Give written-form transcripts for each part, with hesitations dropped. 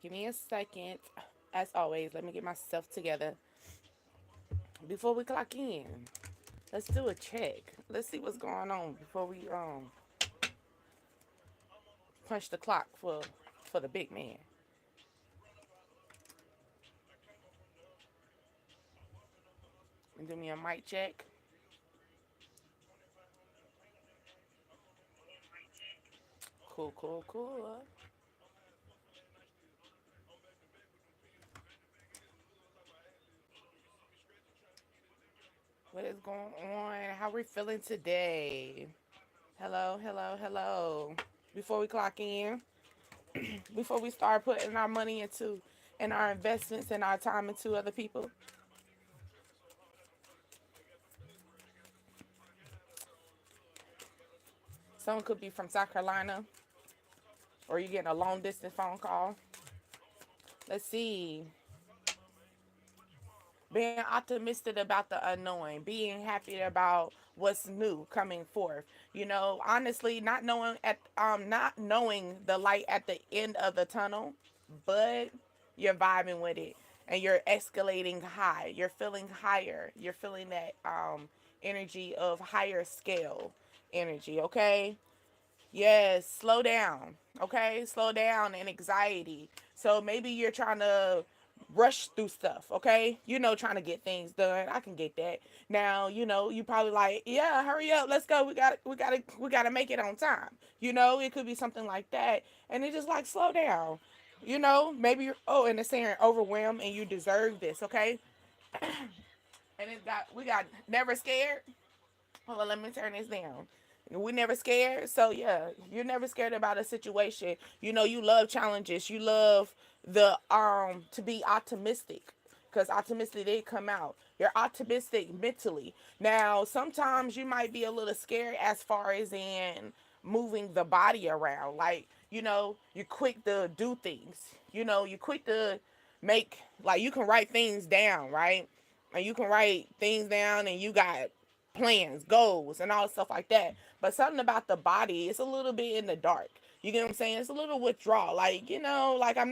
Give me a second. As always, let me get myself together before we clock in. Let's do a check. Let's see what's going on before we punch the clock for the big man. And do me a mic check. Cool, cool, cool. What is going on? How we feeling today? Hello, hello, hello. Before we clock in, before we start putting our money into and our investments and our time into other people. Someone could be from South Carolina, or you getting a long distance phone call. Let's see. Being optimistic about the unknown, being happy about what's new coming forth. You know, honestly, not knowing the light at the end of the tunnel, but you're vibing with it and you're escalating high. You're feeling higher. You're feeling that energy of higher scale energy, okay? Yes, slow down. Okay, slow down and anxiety. So maybe you're trying to rush through stuff. Okay, trying to get things done. I can get that. Now, you probably like, yeah, hurry up, let's go. We gotta make it on time. It could be something like that, and it just like slow down. Maybe you're and it's saying overwhelmed and you deserve this. Okay, and we got never scared. Hold on, let me turn this down. We never scared. So yeah, you're never scared about a situation. You love challenges. You love the to be optimistic. Because optimistic did come out. You're optimistic mentally. Now, sometimes you might be a little scared as far as in moving the body around. Like, you're quick to do things. You're quick to make, like, you can write things down, right? And you can write things down and you got plans, goals, and all stuff like that. But something about the body, it's a little bit in the dark. You get what I'm saying? It's a little withdrawal. Like, like I'm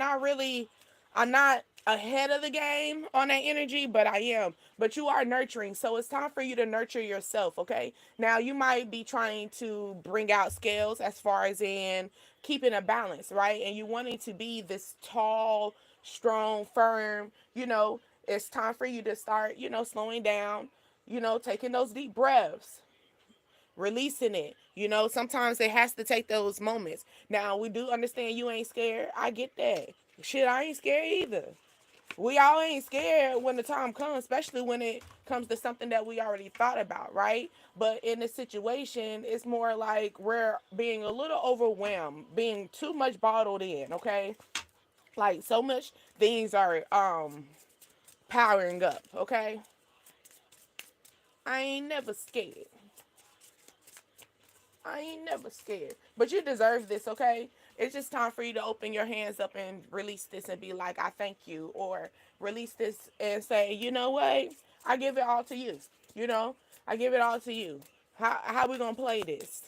not ahead of the game on that energy, but I am. But you are nurturing. So it's time for you to nurture yourself, okay? Now, you might be trying to bring out scales as far as in keeping a balance, right? And you wanting to be this tall, strong, firm, it's time for you to start, slowing down, taking those deep breaths, releasing it. Sometimes it has to take those moments. Now, we do understand you ain't scared. I get that. Shit, I ain't scared either. We all ain't scared when the time comes, especially when it comes to something that we already thought about, right? But in this situation, it's more like we're being a little overwhelmed, being too much bottled in, okay? Like so much things are powering up, okay? I ain't never scared. I ain't never scared. But you deserve this, okay? It's just time for you to open your hands up and release this and be like, I thank you. Or release this and say, you know what? I give it all to you. You know? I give it all to you. How we gonna play this?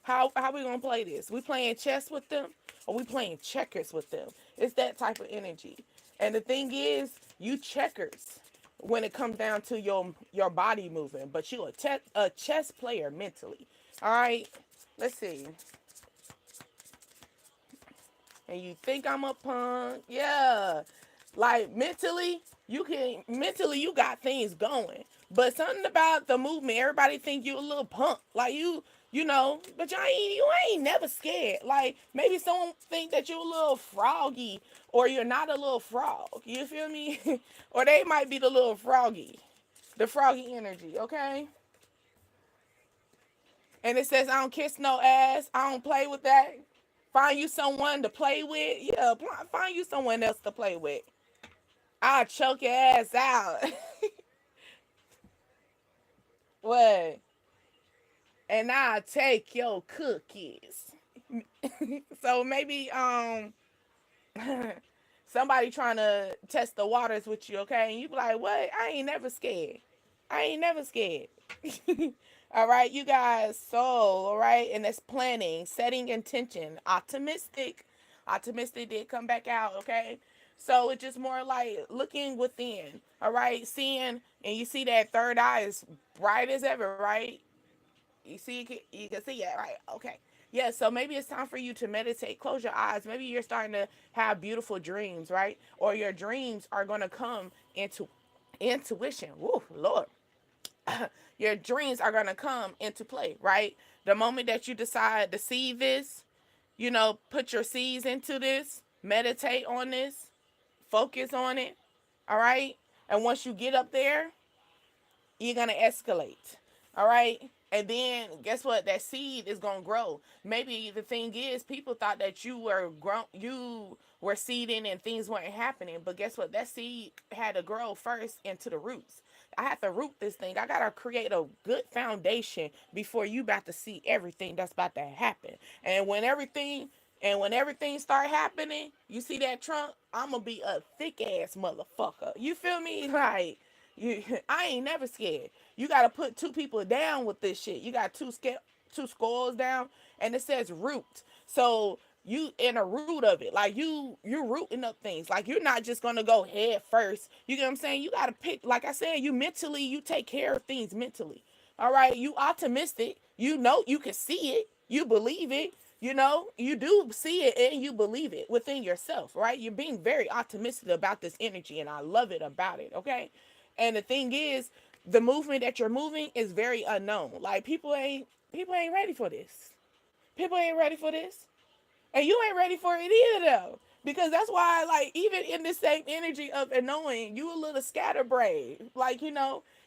How we gonna play this? We playing chess with them or we playing checkers with them? It's that type of energy. And the thing is, you checkers when it comes down to your body moving, but you a chess player mentally. All right, let's see. And you think I'm a punk? Yeah. Like mentally you got things going. But something about the movement, everybody think you a little punk. Like but you ain't never scared. Like maybe someone think that you a little froggy or you're not a little frog. You feel me? Or they might be the little froggy. The froggy energy, okay? And it says I don't kiss no ass. I don't play with that. Find you someone to play with. Yeah, find you someone else to play with. I'll choke your ass out. What? And I'll take your cookies. So maybe somebody trying to test the waters with you, okay? And you be like, what? I ain't never scared. I ain't never scared. All right, you guys. So, all right, and that's planning, setting intention, optimistic, Optimistic did come back out, okay? So it's just more like looking within, all right? Seeing, and you see that third eye is bright as ever, right? You see, you can see it, right? Okay. Yeah, so maybe it's time for you to meditate. Close your eyes. Maybe you're starting to have beautiful dreams, right? Or your dreams are going to come into intuition. Woo, Lord. Your dreams are going to come into play, right? The moment that you decide to see this, put your seeds into this, meditate on this, focus on it, all right? And once you get up there, you're going to escalate. All right. And then guess what? That seed is going to grow. Maybe the thing is, people thought that you were seeding and things weren't happening. But guess what? That seed had to grow first into the roots. I have to root this thing. I got to create a good foundation before you about to see everything that's about to happen. And when everything start happening, you see that trunk, I'm going to be a thick ass motherfucker. You feel me? Like, I ain't never scared. You got to put two people down with this shit. You got two skulls down, and it says root. So you in a root of it, like you're rooting up things. Like you're not just gonna go head first. You get what I'm saying? You got to pick. Like I said, you take care of things mentally. All right, you optimistic. You know you can see it. You believe it. You do see it and you believe it within yourself, right? You're being very optimistic about this energy, and I love it about it. Okay. And the thing is, the movement that you're moving is very unknown. Like people ain't ready for this. People ain't ready for this. And you ain't ready for it either though. Because that's why, like, even in the same energy of annoying, you a little scatterbrained. Like,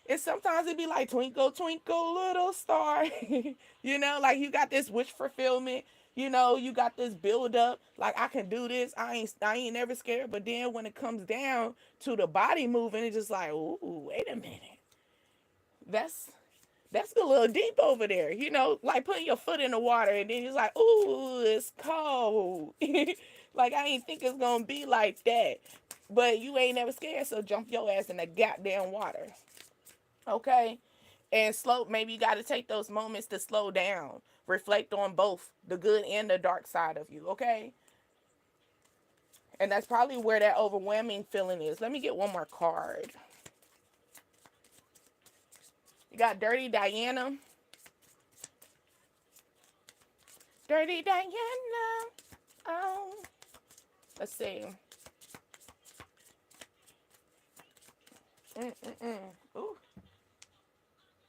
it's sometimes it be like twinkle, twinkle, little star. Like you got this wish fulfillment. You got this build up. Like I can do this. I ain't never scared. But then when it comes down to the body moving, it's just like, ooh, wait a minute. That's that's a little deep over there, like putting your foot in the water and then it's like, ooh, it's cold. Like I ain't think it's gonna be like that. But you ain't never scared, so jump your ass in the goddamn water. Okay? And maybe you gotta take those moments to slow down. Reflect on both the good and the dark side of you, okay? And that's probably where that overwhelming feeling is. Let me get one more card. You got Dirty Diana. Dirty Diana. Oh. Let's see. Mm-mm-mm. Ooh.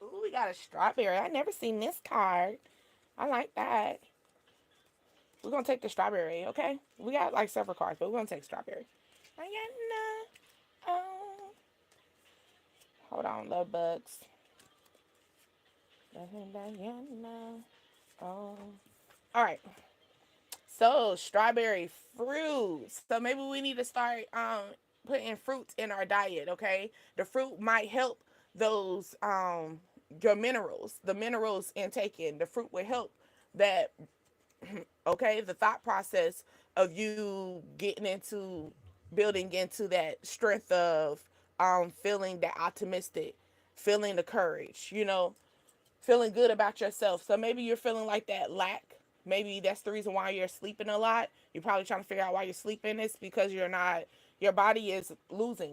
Ooh, we got a strawberry. I never seen this card. I like that. We're going to take the strawberry, okay? We got like several cards, but we're going to take strawberry. Diana. Oh. Hold on, love bugs. Diana. Oh. All right. So strawberry fruits. So maybe we need to start putting fruits in our diet, okay? The fruit might help those your minerals, the minerals intaking. The fruit will help that, okay, the thought process of you getting into building into that strength of feeling that optimistic, feeling the courage, feeling good about yourself. So maybe you're feeling like that lack. Maybe that's the reason why you're sleeping a lot. You're probably trying to figure out why you're sleeping. It's because your body is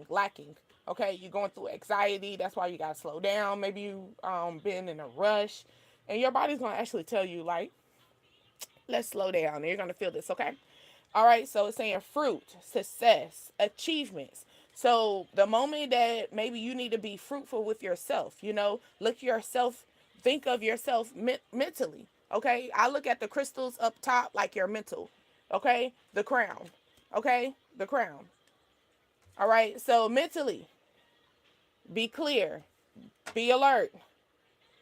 lacking. Okay, you're going through anxiety. That's why you got to slow down. Maybe you been in a rush, and your body's going to actually tell you, like, let's slow down. And you're going to feel this, okay? All right, so it's saying fruit, success, achievements. So the moment that maybe you need to be fruitful with yourself, look yourself, think of yourself mentally. Okay, I look at the crystals up top like your mental. Okay, the crown. Okay, the crown. All right, so mentally, be clear, be alert,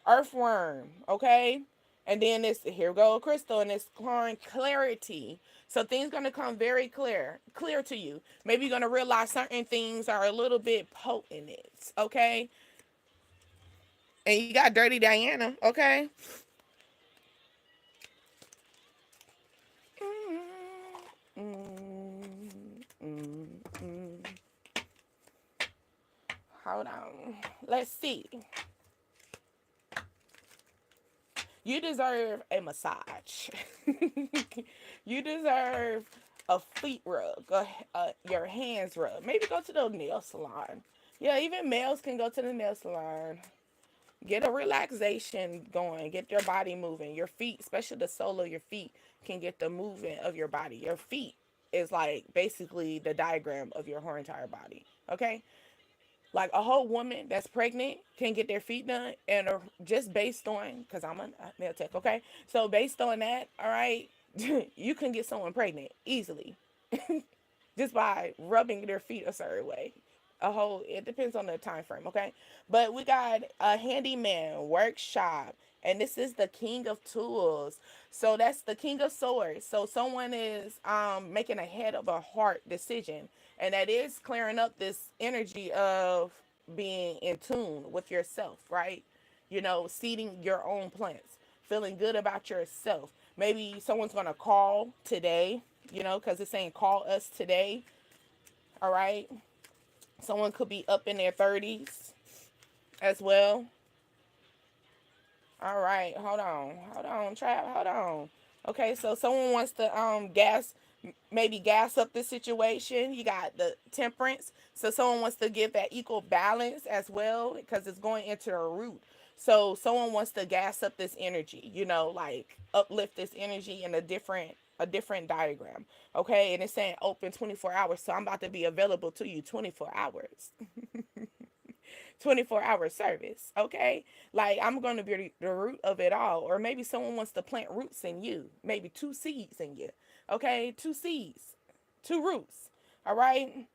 earthworm. Okay, and then this here go crystal and it's clarity. So things gonna come very clear to you. Maybe you're gonna realize certain things are a little bit potent. Okay, and you got Dirty Diana. Okay. Hold on. Let's see. You deserve a massage. You deserve a feet rub, your hands rub. Maybe go to the nail salon. Yeah, even males can go to the nail salon. Get a relaxation going. Get your body moving. Your feet, especially the sole of your feet, can get the movement of your body. Your feet is like basically the diagram of your whole entire body. Okay? Like a whole woman that's pregnant can get their feet done, and just based on, because I'm a nail tech, okay? So based on that, all right, you can get someone pregnant easily just by rubbing their feet a certain way. It depends on the time frame, okay? But we got a handyman workshop, and this is the king of tools. So that's the king of swords. So someone is making a head of a heart decision, and that is clearing up this energy of being in tune with yourself, right? Seeding your own plants, feeling good about yourself. Maybe someone's gonna call today, because it's saying call us today. All right. Someone could be up in their 30s as well. All right. Hold on. Hold on, Trap. Hold on. Okay, so someone wants to maybe gas up the situation. You got the temperance. So someone wants to give that equal balance as well because it's going into a root. So someone wants to gas up this energy, like uplift this energy in a different diagram. Okay, and it's saying open 24 hours. So I'm about to be available to you 24 hours. 24-hour service, okay? Like, I'm going to be the root of it all. Or maybe someone wants to plant roots in you, maybe 2 seeds in you, okay? 2 seeds, 2 roots, all right?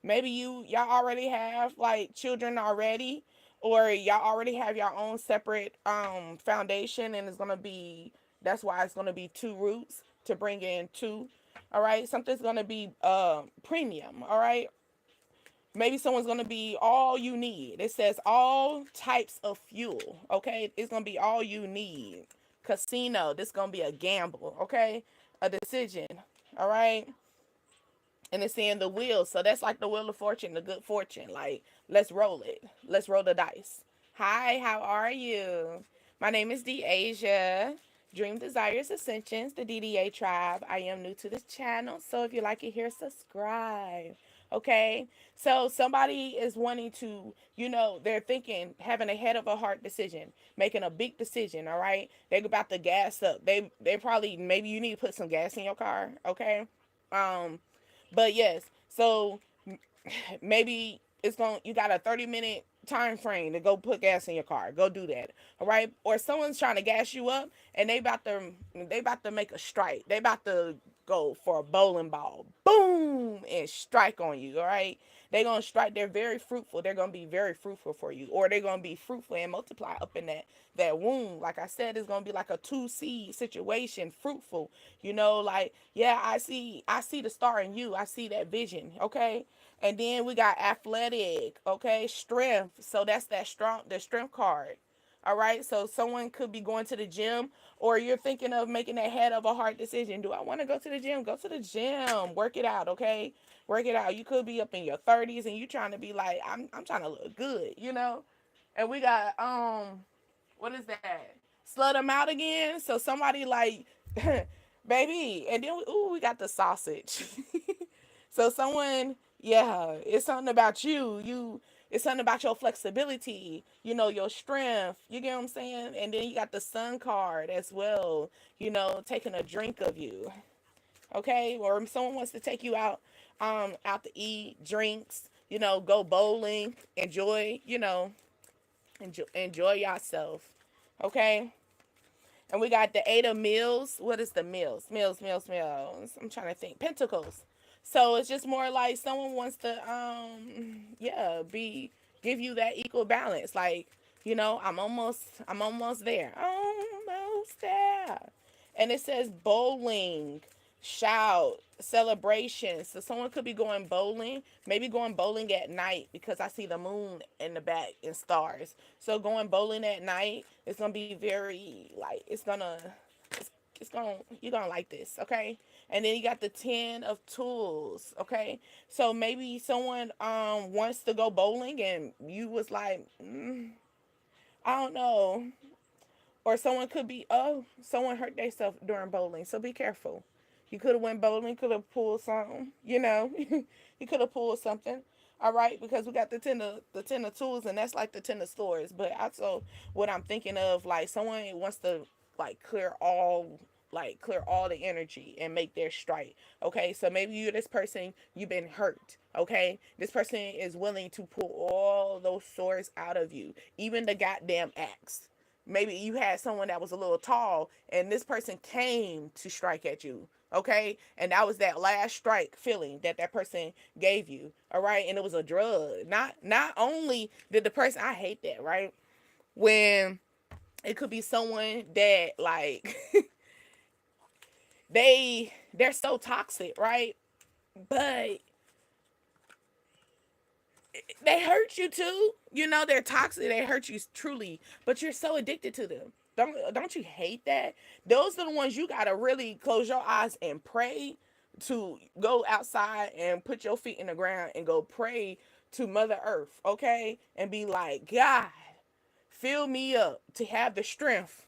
Maybe y'all already have like children already, or y'all already have your own separate foundation, and that's why it's gonna be 2 roots to bring in two. All right, something's gonna be premium. All right, maybe someone's gonna be all you need. It says all types of fuel. Okay, it's gonna be all you need. Casino. This gonna be a gamble. Okay, a decision. All right, and it's saying the wheel. So that's like the wheel of fortune, the good fortune. Like, let's roll it. Let's roll the dice. Hi, how are you? My name is Deasia. Dream Desires Ascensions, the DDA tribe. I am new to this channel, so if you like it here, subscribe. Okay, so somebody is wanting to, they're thinking, having a head of a heart decision, making a big decision. All right, they're about to gas up. They probably, maybe you need to put some gas in your car. Okay, um, but yes, so maybe you got a 30-minute time frame to go put gas in your car. Go do that. All right? Or someone's trying to gas you up, and they about to make a strike. They about to go for a bowling ball. Boom, and strike on you, all right? They're going to strike. They're very fruitful. They're going to be very fruitful for you, or they're going to be fruitful and multiply up in that womb. Like I said, it's going to be like a 2 seed situation, fruitful. Like, yeah, I see the star in you. I see that vision, okay? And then we got athletic, okay, strength. So that's the strength card. All right. So someone could be going to the gym, or you're thinking of making a head of a hard decision. Do I want to go to the gym? Go to the gym. Work it out, okay? Work it out. You could be up in your 30s and you trying to be like, I'm trying to look good. And we got what is that? Slut them out again. So somebody like baby, and then we got the sausage. So someone, yeah, it's something about it's something about your flexibility, your strength. You get what I'm saying? And then you got the sun card as well, taking a drink of you. Okay? Or someone wants to take you out to eat, drinks, go bowling, enjoy yourself. Okay? And we got the Eight of Mills. What is the mills? Mills. I'm trying to think. Pentacles. So it's just more like someone wants to yeah, give you that equal balance. Like, I'm almost there. Almost there. And it says bowling, shout, celebration. So someone could be going bowling, maybe going bowling at night, because I see the moon in the back and stars. So going bowling at night is gonna be very like it's gonna you're gonna like this, okay? And then you got the 10 of tools, okay? So maybe someone wants to go bowling and you was like, I don't know. Or someone could be, someone hurt themselves during bowling, so be careful. He could have went bowling, could have pulled something, you know. He could have pulled something. All right, because we got the ten of tools, and that's like the ten of swords. But also, what I'm thinking of, like someone wants to like clear all the energy and make their strike. Okay, so maybe you're this person, you've been hurt. Okay, this person is willing to pull all those swords out of you, even the goddamn axe. Maybe you had someone that was a little tall and this person came to strike at you. Okay, and that was that last strike feeling that that person gave you. All right, and it was a drug. Not only did the person, I hate that, right, when it could be someone that like they're so toxic, right, but they hurt you too. You know, they're toxic. They hurt you truly, but you're so addicted to them. Don't you hate that? Those are the ones you gotta really close your eyes and pray to go outside and put your feet in the ground and go pray to Mother Earth, okay? And be like, God, fill me up to have the strength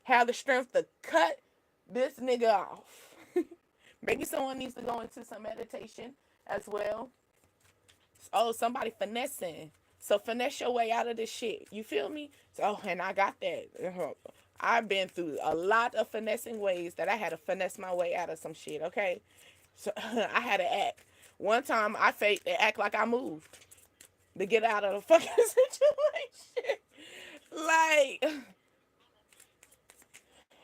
to cut this nigga off. Maybe someone needs to go into some meditation as well. Oh, somebody finessing. So finesse your way out of this shit. You feel me? So, and I got that. I've been through a lot of finessing ways that I had to finesse my way out of some shit. Okay, so I had to act. One time I faked to act like I moved to get out of the fucking situation. Like,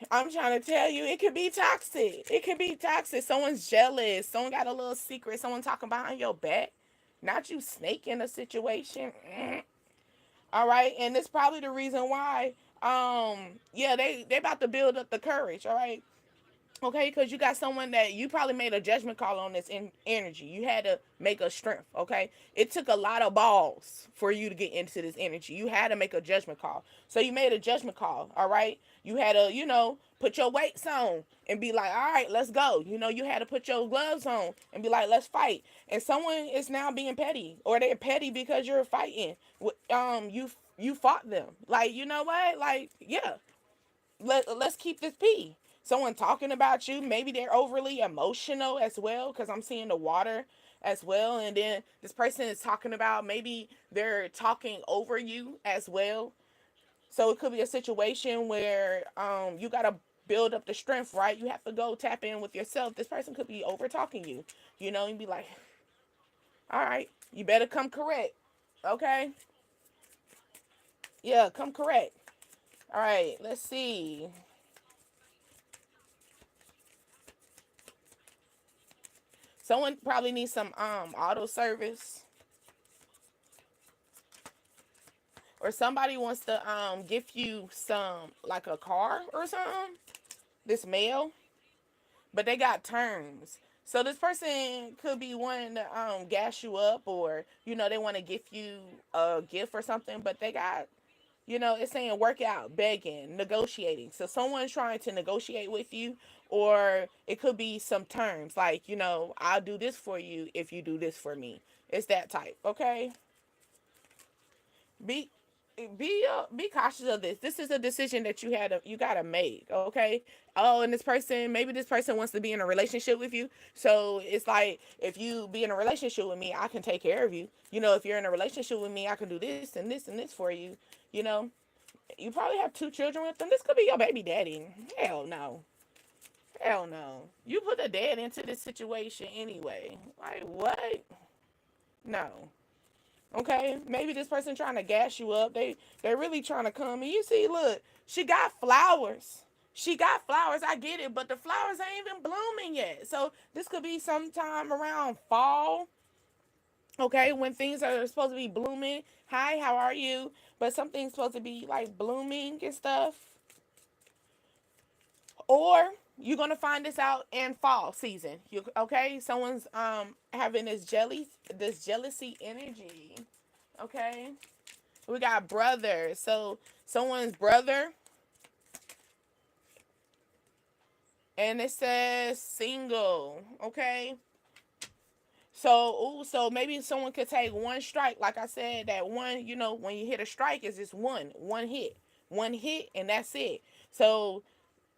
I'm trying to tell you, it could be toxic. It could be toxic. Someone's jealous. Someone got a little secret. Someone talking behind your back. Not you snaking a situation. All right, and it's probably the reason why. Yeah, they about to build up the courage. All right, okay, because you got someone that you probably made a judgment call on this energy. You had to make a strength. Okay, it took a lot of balls for you to get into this energy. You had to make a judgment call. So you made a judgment call. All right, you had to, put your weights on and be like, all right, let's go. You had to put your gloves on and be like, let's fight. And someone is now being petty, or they're petty because you're fighting. You fought them. Like, you know what? Like, yeah, let's keep this P. Someone talking about you, maybe they're overly emotional as well, because I'm seeing the water as well. And then this person is talking about, maybe they're talking over you as well. So it could be a situation where you gotta build up the strength, right? You have to go tap in with yourself. This person could be over talking you, and be like, all right, you better come correct. Okay, yeah, come correct. All right, let's see. Someone probably needs some auto service, or somebody wants to gift you some, like a car or something. This mail, but they got terms. So this person could be wanting to gas you up, or they want to gift you a gift or something, but they got, it's saying work out, begging, negotiating. So someone's trying to negotiate with you, or it could be some terms like, I'll do this for you if you do this for me. It's that type, okay? Be be cautious of this. This is a decision that you gotta make, okay? Oh, and maybe this person wants to be in a relationship with you. So it's like, if you be in a relationship with me, I can take care of you. If you're in a relationship with me, I can do this and this and this for you. You know, you probably have two children with them. This could be your baby daddy. Hell no. Hell no. You put a dad into this situation anyway. Like, what? No. Okay, maybe this person trying to gas you up. They're really trying to come. And you see, look, she got flowers. She got flowers. I get it, but the flowers ain't even blooming yet. So this could be sometime around fall. Okay, when things are supposed to be blooming. Hi, how are you? But something's supposed to be like blooming and stuff. Or you're gonna find this out in fall season. Okay? Someone's having this jealousy energy. Okay? We got brother. So someone's brother, and it says single. Okay? So maybe someone could take one strike. Like I said, that one, when you hit a strike, is just one hit, and that's it. So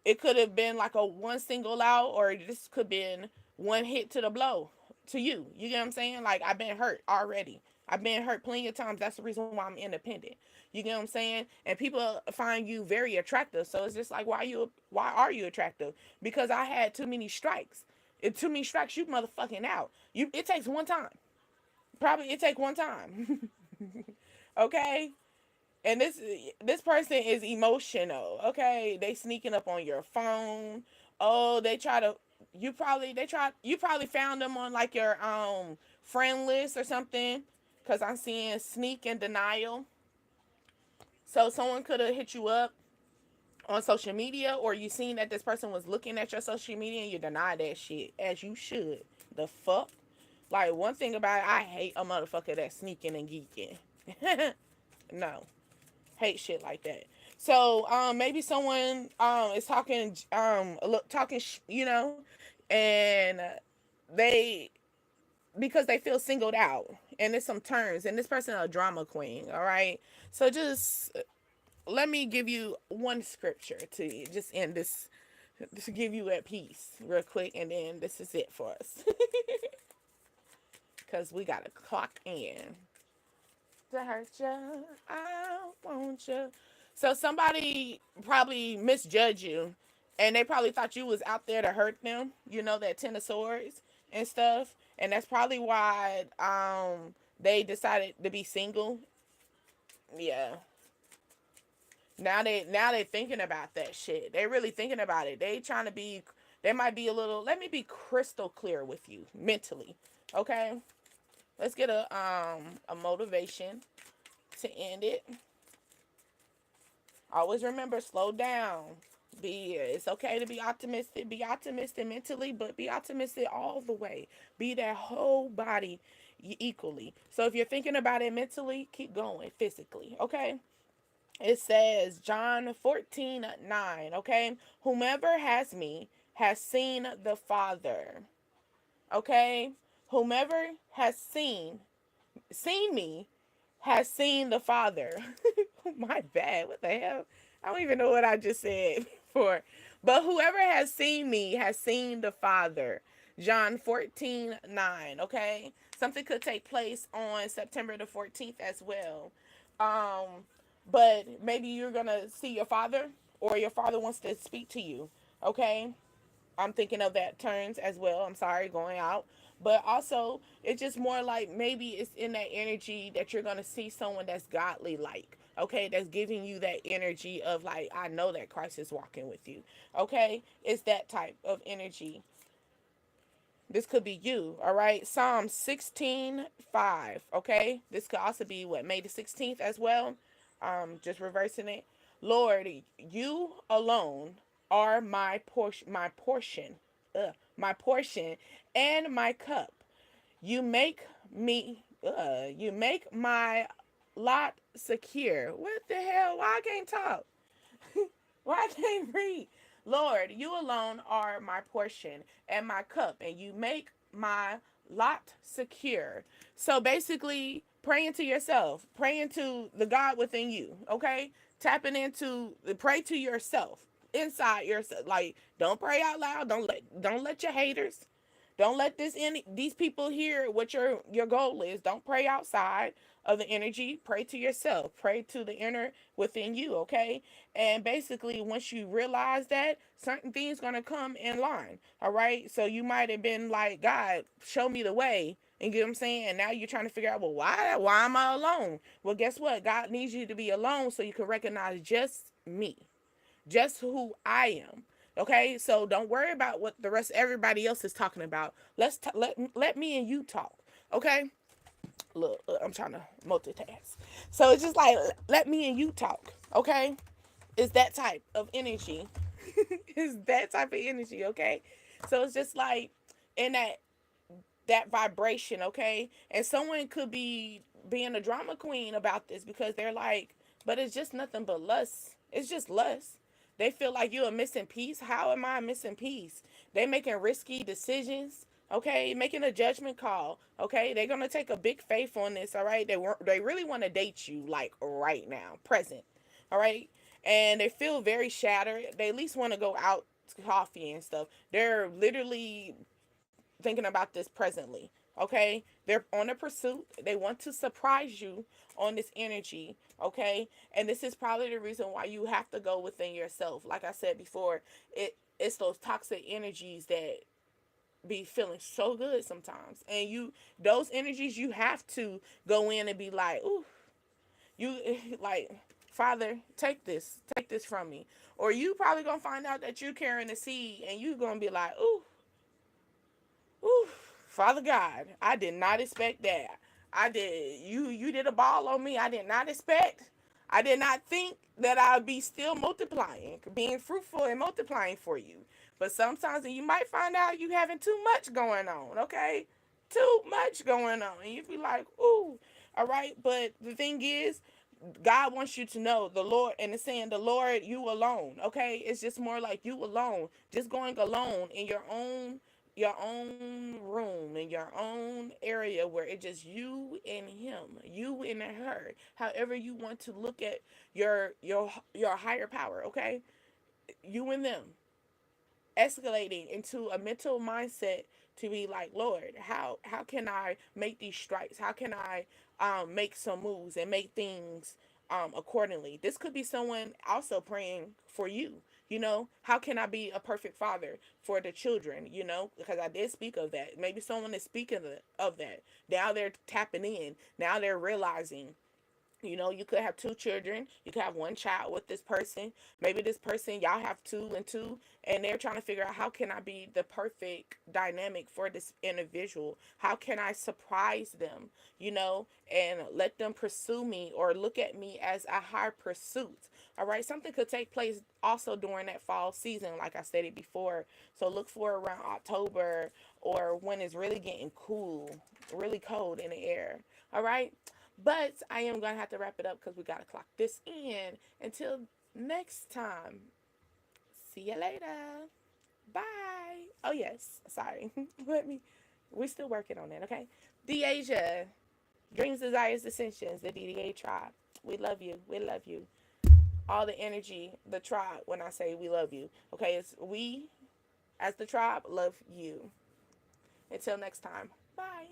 It could have been like a one single out, or this could have been one hit to the blow to you. You get what I'm saying? Like, I've been hurt already. I've been hurt plenty of times. That's the reason why I'm independent. You get what I'm saying? And people find you very attractive. So it's just like, why are you attractive? Because I had too many strikes. If too many strikes, you motherfucking out. It takes one time. Probably it take one time. Okay? And this person is emotional. Okay? They sneaking up on your phone. Oh, you probably found them on like your friend list or something, cuz I'm seeing sneak and denial. So someone could have hit you up on social media, or you seen that this person was looking at your social media and you deny that shit, as you should. The fuck? Like, one thing about it, I hate a motherfucker that's sneaking and geeking. No, hate shit like that. So maybe someone is talking and they, because they feel singled out, and there's some terms, and this person a drama queen. All right, so just let me give you one scripture to just end this, to give you at peace real quick, and then this is it for us. Because we got to clock in. To hurt you, I want you. So somebody probably misjudged you, and they probably thought you was out there to hurt them. You know, that Ten of Swords and stuff, and that's probably why they decided to be single. Yeah. Now they thinking about that shit. They really thinking about it. They trying to be. They might be a little. Let me be crystal clear with you mentally, okay? Let's get a motivation to end it. Always remember, slow down. It's okay to be optimistic. Be optimistic mentally, but be optimistic all the way. Be that whole body equally. So if you're thinking about it mentally, keep going physically, okay? It says John 14:9, okay? Whomever has me has seen the Father. Okay? Whomever has seen me has seen the Father. My bad. What the hell? I don't even know what I just said before. But whoever has seen me has seen the Father. John 14:9. Okay? Something could take place on September the 14th as well. Um, but maybe you're gonna see your father, or your father wants to speak to you. Okay? I'm thinking of that turns as well. I'm sorry, going out. But also, it's just more like maybe it's in that energy that you're going to see someone that's godly like. Okay, that's giving you that energy of like, I know that Christ is walking with you. Okay, it's that type of energy. This could be you, all right? Psalm 16:5. Okay, this could also be what, May the 16th as well. Just reversing it. Lord, you alone are my portion and my cup. You make you make my lot secure. What the hell? Why I can't talk? Why I can't read? Lord, you alone are my portion and my cup, and you make my lot secure. So basically, praying to yourself, praying to the God within you, okay? Tapping into, pray to yourself, inside yourself. Like, don't pray out loud. Don't let your haters, don't let these people hear what your goal is. Don't pray outside of the energy. Pray to yourself. Pray to the inner within you, okay? And basically, once you realize that, certain things gonna come in line. All right. So you might have been like, God, show me the way. And get what I'm saying? And now you're trying to figure out, well, why am I alone? Well, guess what? God needs you to be alone so you can recognize just me, just who I am. Okay, so don't worry about what the rest everybody else is talking about. Let me and you talk. Okay, look, I'm trying to multitask, so it's just like, let me and you talk. Okay, it's that type of energy. It's that type of energy. Okay, so it's just like in that vibration. Okay, and someone could be being a drama queen about this because they're like, but it's just nothing but lust. It's just lust. They feel like you're a missing piece. How am I a missing piece? They making risky decisions. Okay, making a judgment call. Okay, they're gonna take a big faith on this. All right, they really want to date you like right now, present. All right, and they feel very shattered. They at least want to go out to coffee and stuff. They're literally thinking about this presently. Okay, they're on a pursuit. They want to surprise you on this energy. Okay, and this is probably the reason why you have to go within yourself. Like I said before, it's those toxic energies that be feeling so good sometimes, and those energies you have to go in and be like, ooh, you like, Father, take this from me. Or you probably gonna find out that you're carrying a seed, and you gonna be like, ooh, ooh, Father God, I did not expect that. I did you did a ball on me. I did not expect. I did not think that I'd be still multiplying, being fruitful and multiplying for you. But sometimes you might find out you having too much going on, okay? Too much going on. And you be like, ooh, all right. But the thing is, God wants you to know the Lord, and it's saying the Lord, you alone. Okay, it's just more like you alone, just going alone in your own room, in your own area where it's just you and him, you and her. However you want to look at your higher power. Okay, you and them escalating into a mental mindset to be like, Lord, how can I make these strikes? How can I make some moves and make things accordingly? This could be someone also praying for you. You know, how can I be a perfect father for the children? You know, because I did speak of that. Maybe someone is speaking of that. Now they're tapping in. Now they're realizing, you know, you could have two children. You could have one child with this person. Maybe this person, y'all have two and two, and they're trying to figure out, how can I be the perfect dynamic for this individual? How can I surprise them, you know, and let them pursue me or look at me as a high pursuit? All right. Something could take place also during that fall season, like I said it before. So look for around October, or when it's really getting cool, really cold in the air. All right. But I am going to have to wrap it up because we got to clock this in. Until next time, see you later. Bye. Oh, yes. Sorry. Let me. We're still working on it, okay? Deasia, Dreams, Desires, Dissensions, the DDA tribe. We love you. We love you. All the energy, the tribe, when I say we love you, okay? It's we, as the tribe, love you. Until next time. Bye.